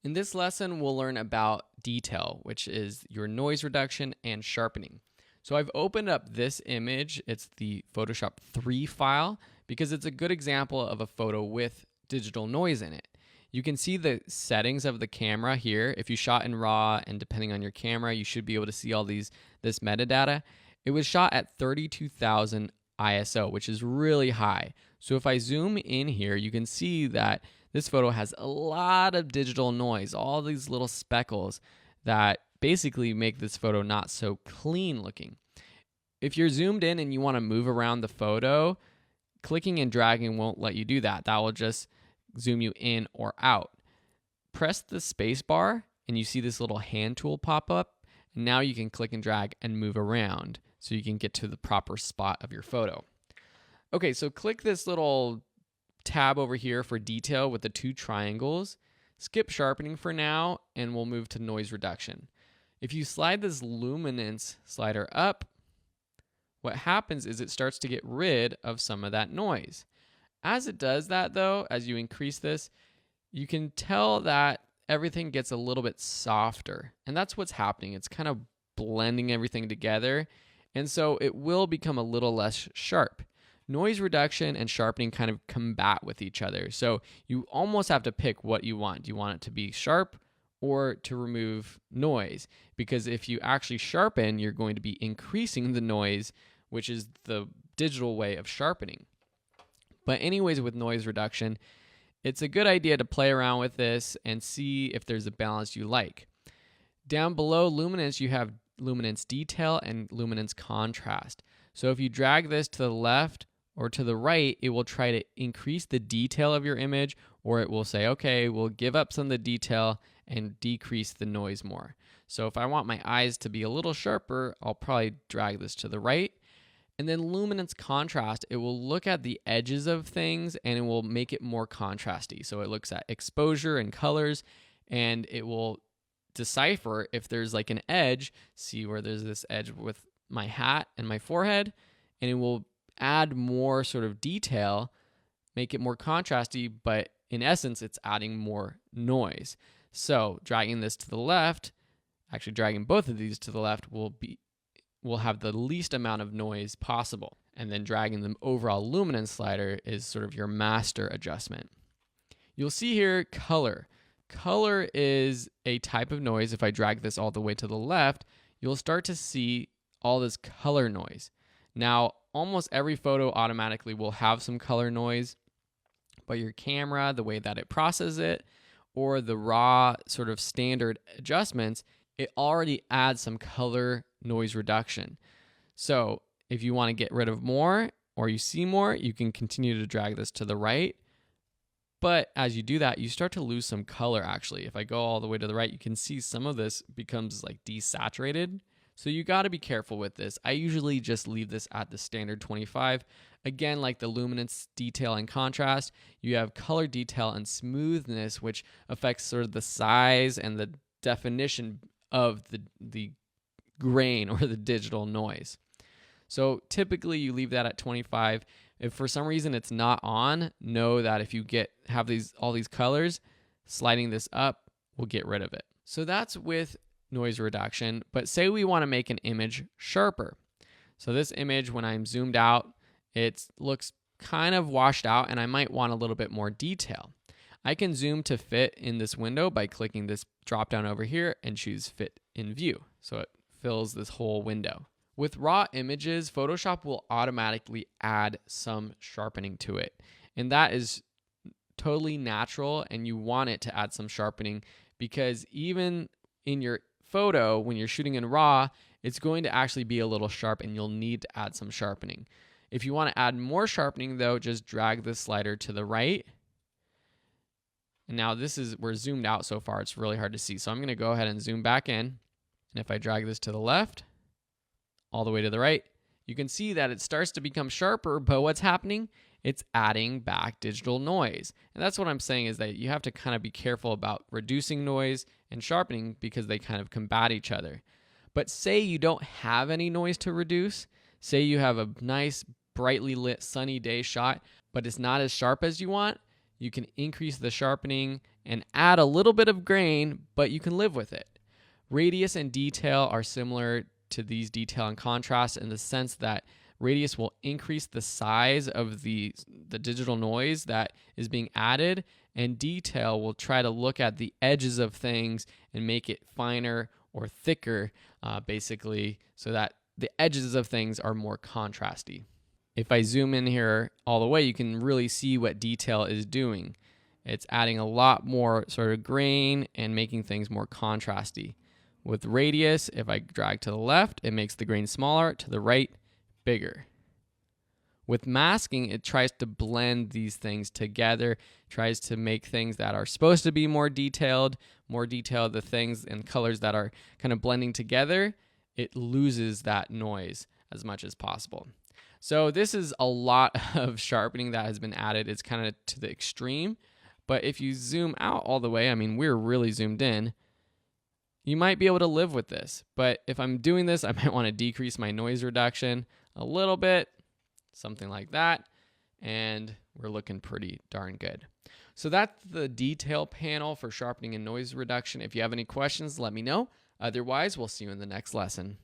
In this lesson, we'll learn about detail, which is your noise reduction and sharpening. So I've opened up this image. It's the Photoshop 3 file because it's a good example of a photo with digital noise in it. You can see the settings of the camera here. If you shot in RAW and depending on your camera, you should be able to see all this metadata. It was shot at 32,000 ISO, which is really high. So if I zoom in here, you can see that this photo has a lot of digital noise, all these little speckles that basically make this photo not so clean looking. If you're zoomed in and you want to move around the photo, clicking and dragging won't let you do that. That will just zoom you in or out. Press the space bar and you see this little hand tool pop up. And now you can click and drag and move around so you can get to the proper spot of your photo. Okay, so click this little tab over here for detail with the two triangles. Skip sharpening for now and we'll move to noise reduction. If you slide this luminance slider up, what happens is it starts to get rid of some of that noise. As it does that though, as you increase this, you can tell that everything gets a little bit softer. And that's what's happening. It's kind of blending everything together. And so it will become a little less sharp. Noise reduction and sharpening kind of combat with each other. So you almost have to pick what you want. Do you want it to be sharp or to remove noise? Because if you actually sharpen, you're going to be increasing the noise, which is the digital way of sharpening. But anyways, with noise reduction, it's a good idea to play around with this and see if there's a balance you like. Down below luminance, you have luminance detail and luminance contrast. So if you drag this to the left or to the right, it will try to increase the detail of your image, or it will say, okay, we'll give up some of the detail and decrease the noise more. So if I want my eyes to be a little sharper, I'll probably drag this to the right. And then luminance contrast, it will look at the edges of things and it will make it more contrasty. So it looks at exposure and colors and it will decipher if there's like an edge. See where there's this edge with my hat and my forehead, and it will add more sort of detail, make it more contrasty, but in essence, it's adding more noise. So dragging this to the left, actually dragging both of these to the left will have the least amount of noise possible. And then dragging the overall luminance slider is sort of your master adjustment. You'll see here color. Color is a type of noise. If I drag this all the way to the left, you'll start to see all this color noise. Now, almost every photo automatically will have some color noise, but your camera, the way that it processes it, or the raw sort of standard adjustments, it already adds some color noise reduction. So if you want to get rid of more or you see more, you can continue to drag this to the right. But as you do that, you start to lose some color actually. If I go all the way to the right, you can see some of this becomes like desaturated. So you got to be careful with this. I usually just leave this at the standard 25. Again, like the luminance detail and contrast, you have color detail and smoothness, which affects sort of the size and the definition of the grain or the digital noise. So typically you leave that at 25. If for some reason it's not on, know that if you have all these colors, sliding this up will get rid of it. So that's with noise reduction, but say we want to make an image sharper. So this image, when I'm zoomed out, it looks kind of washed out and I might want a little bit more detail. I can zoom to fit in this window by clicking this drop down over here and choose fit in view. So it fills this whole window. With raw images, Photoshop will automatically add some sharpening to it. And that is totally natural, and you want it to add some sharpening because even in your photo, when you're shooting in RAW, it's going to actually be a little sharp and you'll need to add some sharpening. If you want to add more sharpening though, just drag the slider to the right. And now we're zoomed out so far, it's really hard to see. So I'm going to go ahead and zoom back in. And if I drag this to the left, all the way to the right, you can see that it starts to become sharper, but what's happening? It's adding back digital noise. And that's what I'm saying is that you have to kind of be careful about reducing noise and sharpening because they kind of combat each other. But say you don't have any noise to reduce. Say you have a nice, brightly lit, sunny day shot, but it's not as sharp as you want. You can increase the sharpening and add a little bit of grain, but you can live with it. Radius and detail are similar to these detail and contrast in the sense that radius will increase the size of the digital noise that is being added, and detail will try to look at the edges of things and make it finer or thicker, basically, so that the edges of things are more contrasty. If I zoom in here all the way, you can really see what detail is doing. It's adding a lot more sort of grain and making things more contrasty. With radius, if I drag to the left, it makes the grain smaller, to the right, bigger. With masking, it tries to blend these things together, tries to make things that are supposed to be more detailed, the things and colors that are kind of blending together, it loses that noise as much as possible. So this is a lot of sharpening that has been added. It's kind of to the extreme, but if you zoom out all the way, I mean, we're really zoomed in, you might be able to live with this. But if I'm doing this, I might want to decrease my noise reduction a little bit, something like that, and we're looking pretty darn good. So that's the detail panel for sharpening and noise reduction. If you have any questions, let me know. Otherwise, we'll see you in the next lesson.